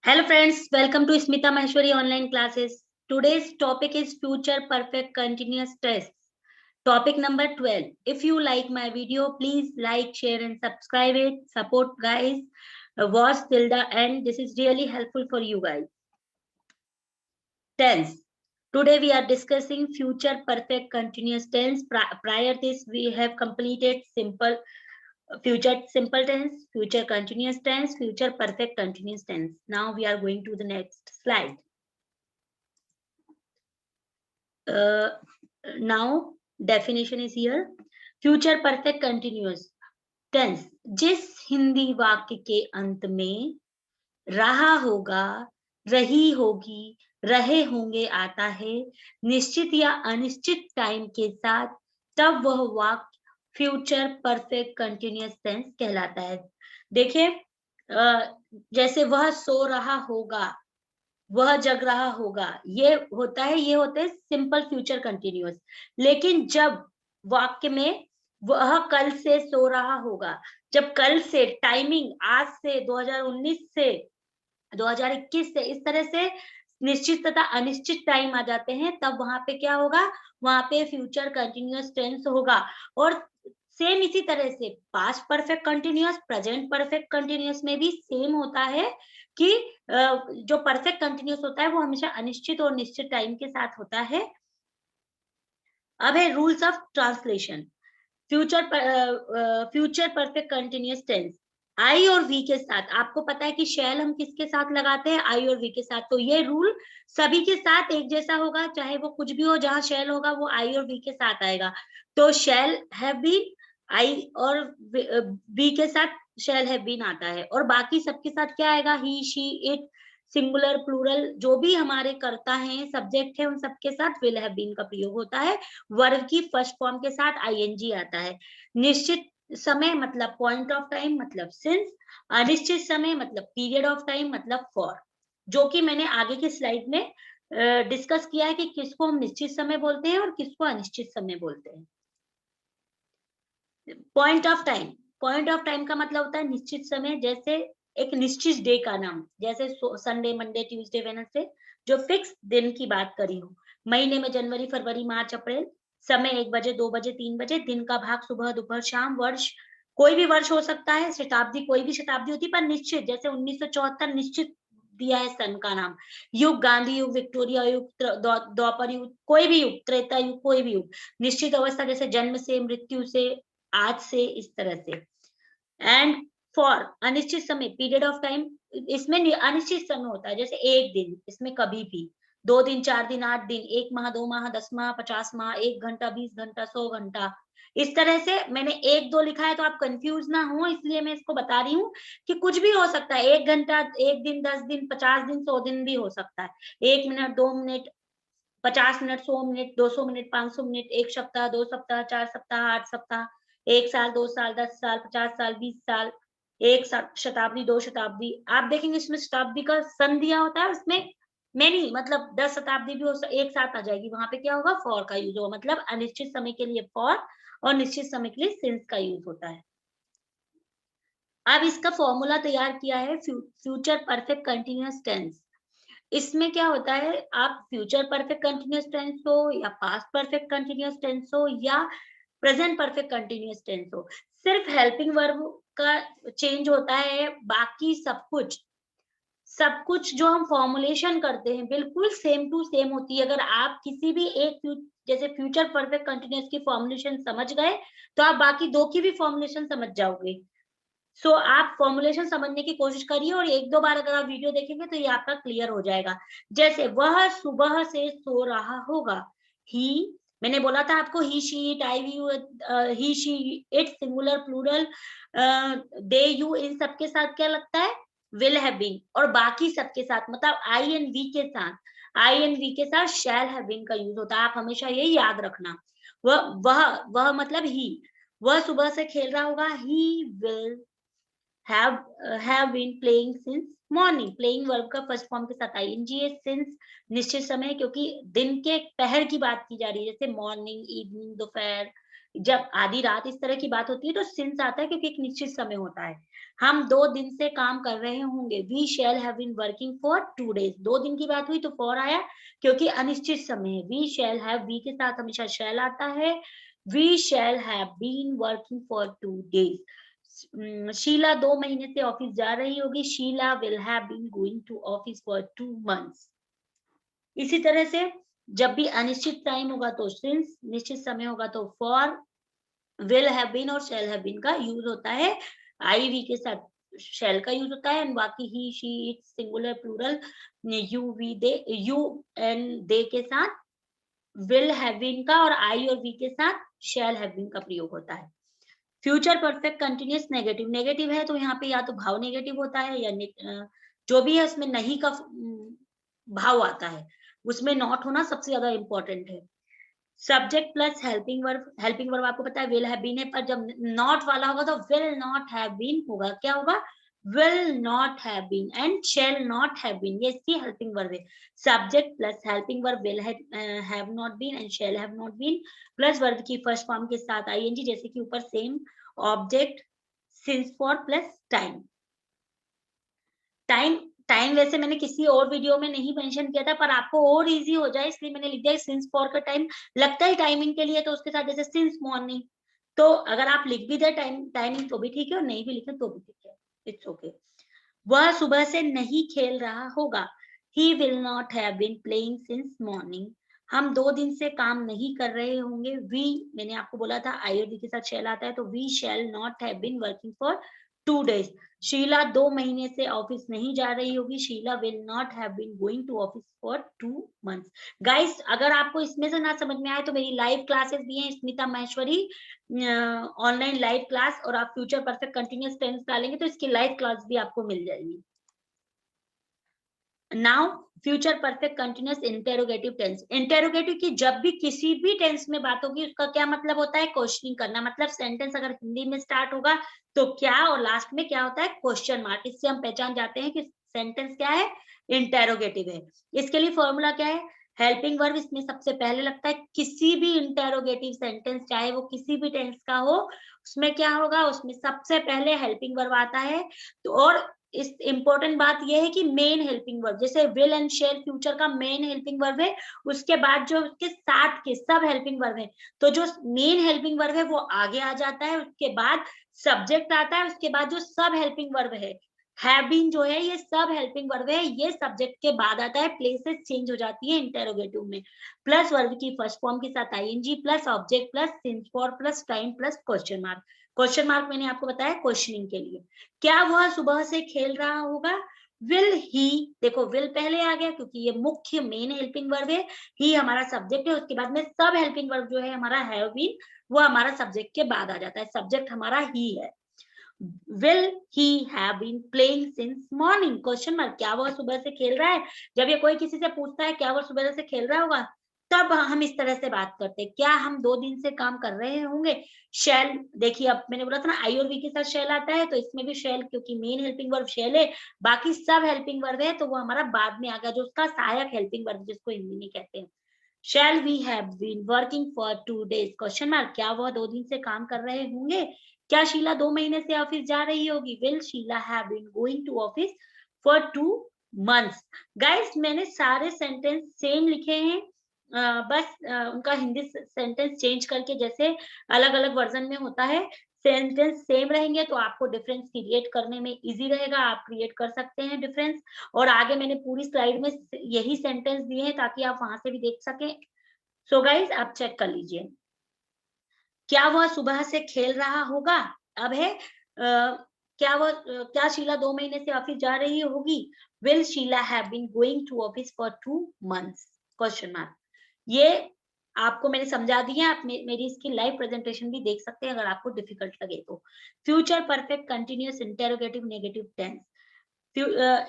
Hello friends, welcome to Smita Maheshwari online classes. Today's topic is future perfect continuous tense. Topic number 12. If you like my video, please like, share and subscribe it. Support guys. Watch till the end. This is really helpful for you guys. Tense. Today we are discussing future perfect continuous tense. Prior this we have completed future simple tense, future continuous tense, future perfect continuous tense. Now we are going to the next slide. Now definition is here. Future perfect continuous tense जिस हिंदी वाक्य के अंत में रहा होगा, रही होगी, रहे होंगे आता है निश्चित या अनिश्चित टाइम के साथ, तब वह वाक्य फ्यूचर परफेक्ट कंटिन्यूअस टेंस कहलाता है। देखिए जैसे वह सो रहा होगा, वह जग रहा होगा, ये होता है सिंपल फ्यूचर कंटिन्यूअस। लेकिन जब वाक्य में वह कल से सो रहा होगा, जब कल से टाइमिंग आज से 2019 से 2021 से इस तरह से निश्चित तथा अनिश्चित टाइम आ जाते हैं, तब वहां पे क्या होगा, वहां पे फ्यूचर कंटिन्यूअस टेंस होगा। और सेम इसी तरह से past perfect continuous, present perfect continuous में भी सेम होता है कि जो परफेक्ट कंटिन्यूअस होता है वो हमेशा अनिश्चित और निश्चित टाइम के साथ होता है। अब है rules of translation. Future perfect continuous tense I और वी के साथ, आपको पता है कि शैल हम किसके साथ लगाते हैं, आई और वी के साथ। तो ये रूल सभी के साथ एक जैसा होगा, चाहे वो कुछ भी हो, जहां शैल होगा वो आई और वी के साथ आएगा। तो शैल हैव बीन, आई और वी के साथ शैल हैव बीन आता है। और बाकी सबके साथ क्या आएगा, ही, शी, इट, सिंगुलर, प्लूरल, जो भी हमारे कर्ता हैं, सब्जेक्ट है, उन सबके साथ विल हैव बीन का प्रयोग होता है। वर्ब की फर्स्ट फॉर्म के साथ आईएनजी आता है। निश्चित समय मतलब पॉइंट ऑफ टाइम मतलब सिंस, अनिश्चित समय मतलब पीरियड ऑफ टाइम मतलब फॉर, जो कि मैंने आगे की स्लाइड में डिस्कस किया है कि किसको हम निश्चित समय बोलते हैं और किसको अनिश्चित समय बोलते हैं। पॉइंट ऑफ टाइम का मतलब होता है निश्चित समय, जैसे एक निश्चित डे का नाम, जैसे संडे, मंडे, ट्यूसडे, वेडनेसडे, जो फिक्स दिन की बात करी हूँ। महीने में जनवरी, फरवरी, मार्च, अप्रैल। समय 1 बजे, 2 बजे, 3 बजे। दिन का भाग सुबह, दोपहर, शाम। वर्ष कोई भी वर्ष हो सकता है। शताब्दी कोई भी शताब्दी होती है, पर निश्चित, जैसे 1974 निश्चित दिया है सन का नाम। युग गांधी युग, विक्टोरिया युग, द्वापर युग, कोई भी युग, त्रेता युग, कोई भी युग। निश्चित अवस्था जैसे जन्म से, मृत्यु से, आज से, इस तरह से। एंड फॉर अनिश्चित समय, पीरियड ऑफ टाइम, इसमें अनिश्चित समय होता है, जैसे एक दिन, इसमें कभी भी 2 दिन, 4 दिन, 8 दिन, 1 माह, 2 माह, 10 माह, 50 माह, 1 घंटा, 20 घंटा, 100 घंटा। इस तरह से मैंने 1-2 लिखा है तो आप कंफ्यूज ना हो, इसलिए मैं इसको बता रही हूँ कि कुछ भी हो सकता है। 1 घंटा, 1 दिन, 10 दिन, 50 दिन, 100 दिन भी हो सकता है। 1 minute, 2 minute, 50 minute, 100 minute, 200 minute, 500 minute, 1 सप्ताह, 2 सप्ताह, 4 सप्ताह, 8 सप्ताह, 1 साल, 2 साल, 10 साल, 50 साल, 20 साल, 1 शताब्दी, 2 शताब्दी। आप देखेंगे इसमें शताब्दी का सन दिया होता है, उसमें मेनी मतलब 10 शताब्दी भी एक साथ आ जाएगी। वहां पे क्या होगा, फॉर का यूज होगा, मतलब अनिश्चित समय के लिए फॉर और निश्चित समय के लिए सिंस का यूज होता है। अब इसका फॉर्मूला तैयार किया है फ्यूचर परफेक्ट कंटिन्यूअस टेंस। इसमें क्या होता है, आप फ्यूचर परफेक्ट कंटिन्यूअस टेंस हो या पास्ट परफेक्ट कंटिन्यूअस टेंस हो या प्रेजेंट परफेक्ट कंटिन्यूअस टेंस हो, सिर्फ हेल्पिंग वर्ब का चेंज होता है। बाकी सब कुछ जो हम फॉर्मुलेशन करते हैं बिल्कुल सेम टू सेम होती है। अगर आप किसी भी एक जैसे फ्यूचर परफेक्ट कंटिन्यूअस की फॉर्मुलेशन समझ गए, तो आप बाकी 2 की भी फॉर्मुलेशन समझ जाओगे। सो आप फॉर्मुलेशन समझने की कोशिश करिए और 1-2 बार अगर आप वीडियो देखेंगे तो ये आपका क्लियर हो जाएगा। जैसे वह सुबह से सो रहा होगा, ही, मैंने बोला था आपको, he, she, it, I, you, he, she, it, singular, plural, they, you, इन सबके साथ क्या लगता है, विल हैव बीन। और बाकी सबके साथ मतलब आई एंड वी के साथ, शैल हैव बीन का यूज होता है। आप हमेशा ये याद रखना। वह मतलब ही, वह सुबह से खेल रहा होगा, he will have been playing since morning। Playing verb का फर्स्ट फॉर्म के साथ आईएनजी है। सिंस निश्चित समय, क्योंकि दिन के पहर की बात की जा रही है, जैसे मॉर्निंग, इवनिंग, दोपहर, जब आधी रात इस तरह की बात होती है तो सिंस आता है, क्योंकि एक निश्चित समय होता है। हम 2 दिन से काम कर रहे होंगे, we shall have been working for 2 days. 2 दिन की बात हुई तो फॉर आया, क्योंकि अनिश्चित समय है। वी शैल हैव, वी के साथ हमेशा शैल आता है। We shall have been working for 2 days. Sheela 2 महीने से ऑफिस जा रही होगी, Sheela will have been going to office for 2 months. इसी तरह से जब भी अनिश्चित टाइम होगा तो सिंस, निश्चित समय होगा तो फॉर, विल हैव बीन और शैल हैव बीन का यूज होता है। आई वी के साथ शैल का यूज होता है, एंड बाकी he, she, it, singular, plural, you, we, they, you and they के साथ विल हैव बीन का, और आई और वी के साथ शैल हैव बीन का प्रयोग होता है। Future perfect continuous negative, negative है तो यहाँ पे या तो भाव नेगेटिव होता है, या जो भी है उसमें नहीं का भाव आता है, उसमें नॉट होना सबसे ज्यादा इंपॉर्टेंट है। Subject plus helping verb, helping verb आपको पता है विल हैव बीन है, पर जब नॉट वाला होगा तो विल नॉट हैव बीन होगा। क्या होगा? Will not have been and shall not have been, ये इसकी हेल्पिंग वर्ब है। Subject plus helping verb will have not been and shall have not been, plus verb की फर्स्ट फॉर्म के साथ ING, जैसे कि ऊपर same object, since for plus time. Time, time वैसे मैंने किसी और वीडियो में नहीं मेंशन किया था, पर आपको और इजी हो जाए इसलिए मैंने लिख दिया सिंस फॉर का टाइम लगता है टाइमिंग के लिए, तो उसके साथ जैसे सिंस मॉर्निंग, तो अगर आप लिख भी दे टाइमिंग तो भी ठीक है, और नहीं भी लिखे तो भी ठीक है, इट्स ओके। वह सुबह से नहीं खेल रहा होगा, he will not have been playing since morning. हम 2 दिन से काम नहीं कर रहे होंगे, वी, मैंने आपको बोला था आई और वी के साथ शैल आता है, तो we shall not have been working for 2 days. Sheela 2 महीने से ऑफिस नहीं जा रही होगी, Sheela will not have been going to office for 2 months. Guys, अगर आपको इसमें से ना समझ में आए तो मेरी लाइव क्लासेस भी हैं, Smita Maheshwari online live class, और आप फ्यूचर परफेक्ट कंटिन्यूअस टेंस डालेंगे तो इसकी लाइव क्लास भी आपको मिल जाएगी। Now future perfect continuous interrogative tense, interrogative की जब भी किसी भी टेंस में बात होगी उसका क्या मतलब होता है? क्वेश्चनिंग करना। मतलब सेंटेंस अगर हिंदी में स्टार्ट होगा तो क्या, और लास्ट में क्या होता है? Question mark. इससे हम पहचान जाते हैं कि सेंटेंस क्या है? इंटेरोगेटिव है। इसके लिए फॉर्मूला क्या है? हेल्पिंग वर्ब इसमें सबसे पहले लगता है। किसी भी इंटेरोगेटिव सेंटेंस, चाहे वो किसी भी टेंस का हो, उसमें क्या होगा? उसमें सबसे पहले हेल्पिंग वर्ब आता है। तो और इस इम्पोर्टेंट बात यह है कि मेन हेल्पिंग वर्ब, जैसे विल एंड शेल फ्यूचर का मेन हेल्पिंग वर्ब है, उसके बाद जो उसके साथ के सब हेल्पिंग वर्ब है, तो जो मेन हेल्पिंग वर्ब है वो आगे आ जाता है, उसके बाद सब्जेक्ट आता है, उसके बाद जो सब हेल्पिंग वर्ब है, हैव बीन जो है ये सब हेल्पिंग वर्ब है, ये सब्जेक्ट के बाद आता है, प्लेसेस चेंज हो जाती है इंटेरोगेटिव में। प्लस वर्ब की फर्स्ट फॉर्म के साथ ING, plus object, plus since for, plus time, plus question mark. Question mark मैंने आपको बताया क्वेश्चनिंग के लिए। क्या वह सुबह से खेल रहा होगा? विल ही, देखो विल पहले आ गया क्योंकि ये मुख्य मेन हेल्पिंग वर्ब है, ही हमारा सब्जेक्ट है, उसके बाद में सब हेल्पिंग वर्ब जो है हमारा हैव बीन, वो हमारा सब्जेक्ट के बाद आ जाता है, सब्जेक्ट हमारा ही है। Will he have been playing since morning, question mark, क्या वह सुबह से खेल रहा है? जब ये कोई किसी से पूछता है क्या वह सुबह से खेल रहा होगा, तब हम इस तरह से बात करते हैं। क्या हम 2 दिन से काम कर रहे होंगे? शैल, देखिए अब मैंने बोला था ना आई और वी के साथ शैल आता है, तो इसमें भी शैल, क्योंकि मेन हेल्पिंग वर्ब शैल है, बाकी सब हेल्पिंग वर्ब है, तो वो हमारा बाद में आ गया, जो उसका सहायक हेल्पिंग वर्ब जिसको हिंदी में कहते हैं। Shall we have been working for 2 days, question mark, क्या वह 2 दिन से काम कर रहे होंगे? क्या शीला 2 महीने से ऑफिस जा रही होगी? Will Sheela have been going to office for 2 months. Guys, मैंने सारे सेंटेंस सेम लिखे हैं, बस उनका हिंदी सेंटेंस चेंज करके, जैसे अलग अलग वर्जन में होता है, सेंटेंस सेम रहेंगे तो आपको डिफरेंस क्रिएट करने में इजी रहेगा, आप क्रिएट कर सकते हैं डिफरेंस। और आगे मैंने पूरी स्लाइड में यही सेंटेंस दिए हैं ताकि आप वहां से भी देख सकें। सो गाइस, आप चेक कर लीजिए। क्या वह सुबह से खेल रहा होगा? अब है क्या शीला 2 महीने से ऑफिस जा रही होगी? Will Sheela have been going to office for 2 months, question mark. ये आपको मैंने समझा दिया, आप मेरी इसकी लाइव प्रेजेंटेशन भी देख सकते हैं अगर आपको डिफिकल्ट लगे तो। Future perfect continuous interrogative negative tense,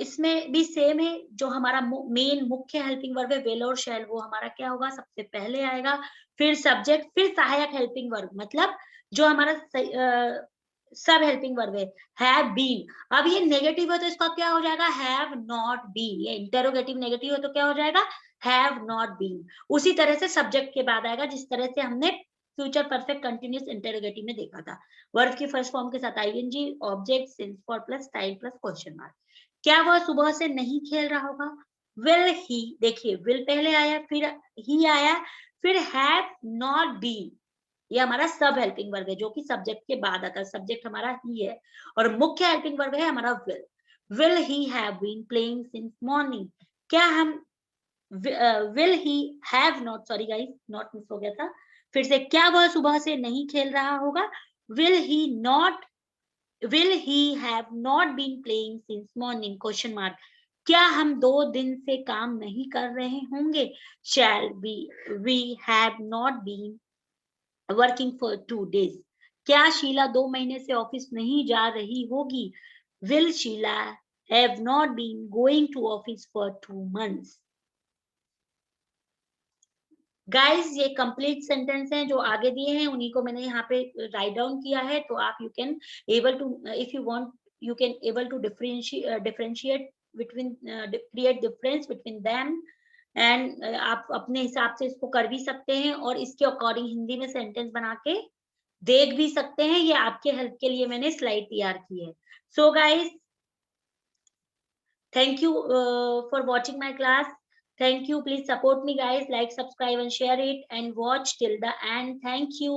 इसमें भी सेम है, जो हमारा मेन मुख्य हेल्पिंग वर्ब है विल और शैल, वो हमारा क्या होगा? सबसे पहले आएगा, फिर सब्जेक्ट, फिर सहायक हेल्पिंग वर्ब, मतलब जो हमारा सब हेल्पिंग वर्ब है, हैव बीन। अब ये नेगेटिव है तो इसका क्या हो जाएगा? Have not been. ये इंटेरोगेटिव नेगेटिव है तो क्या हो जाएगा? Have not been. उसी तरह से सब्जेक्ट के बाद आएगा, जिस तरह से हमने फ्यूचर परफेक्ट कंटिन्यूअस इंटरोगेटिव में देखा था। वर्ब की फर्स्ट फॉर्म के साथ ING, object, since for plus time plus question mark. क्या वह सुबह से नहीं खेल रहा होगा? विल ही, देखिए विल पहले आया, फिर ही आया, फिर हैव नॉट बीन, ये हमारा सब हेल्पिंग वर्ब है जो कि सब्जेक्ट के बाद आता है। सब्जेक्ट हमारा ही है और मुख्य हेल्पिंग वर्ब है हमारा will. Will he have been playing since morning, क्या हम will he have not, sorry guys not miss हो गया था, फिर से, क्या वह सुबह से नहीं खेल रहा होगा? Will he not, will he have not been playing since morning question mark, क्या हम 2 दिन से काम नहीं कर रहे होंगे? Shall we have not been working for 2 days, क्या शीला 2 महीने से ऑफिस नहीं जा रही होगी? Will Sheela have not been going to office for 2 months। Guys ये कंप्लीट सेंटेंस हैं जो आगे दिए हैं, उन्हीं को मैंने यहाँ पे राइट डाउन किया है, तो आप you can able to, if you want you can able to differentiate between, create difference between them, and आप अपने हिसाब से इसको कर भी सकते हैं और इसके अकॉर्डिंग हिंदी में सेंटेंस बना के देख भी सकते हैं। ये आपके हेल्प के लिए मैंने स्लाइड तैयार की है। So guys, thank you for watching my class. Thank you. Please support me, guys. Like, subscribe, and share it, and watch till the end. Thank you.